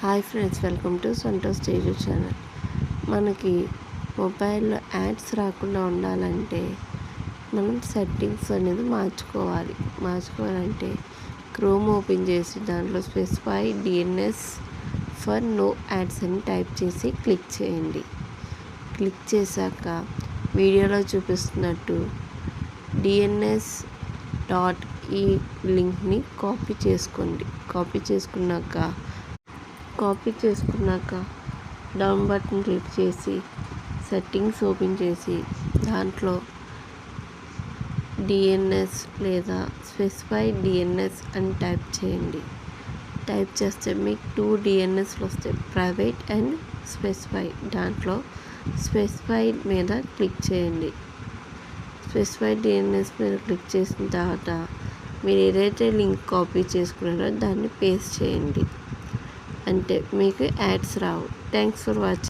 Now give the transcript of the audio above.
Hi friends, welcome to Santosh Teju channel. మనకి మొబైల్లో ads రాకుండా ఉండాలంటే మనం సెట్టింగ్స్ అనేది మార్చుకోవాలంటే క్రోమ్ ఓపెన్ చేసి దాంట్లో specify DNS for no ads అని టైప్ చేసి క్లిక్ చేయండి. క్లిక్ చేశాక వీడియోలో చూపిస్తున్నట్టు డిఎన్ఎస్ డాట్ ఈ లింక్ని కాపీ చేసుకున్నాక డౌన్ బటన్ క్లిక్ చేసి సెట్టింగ్స్ ఓపెన్ చేసి దాంట్లో డిఎన్ఎస్ లేదా స్పెసిఫై డిఎన్ఎస్ అని టైప్ చేయండి. టైప్ చేస్తే మీకు 2 డిఎన్ఎస్లు వస్తాయి, ప్రైవేట్ అండ్ స్పెసిఫై. దాంట్లో స్పెసిఫై మీద క్లిక్ చేయండి. స్పెసిఫై డిఎన్ఎస్ మీద క్లిక్ చేసిన తర్వాత మీరు ఏదైతే లింక్ కాపీ చేసుకున్నారో దాన్ని పేస్ట్ చేయండి. అంటే మీకు ads Rao. Thanks for watching.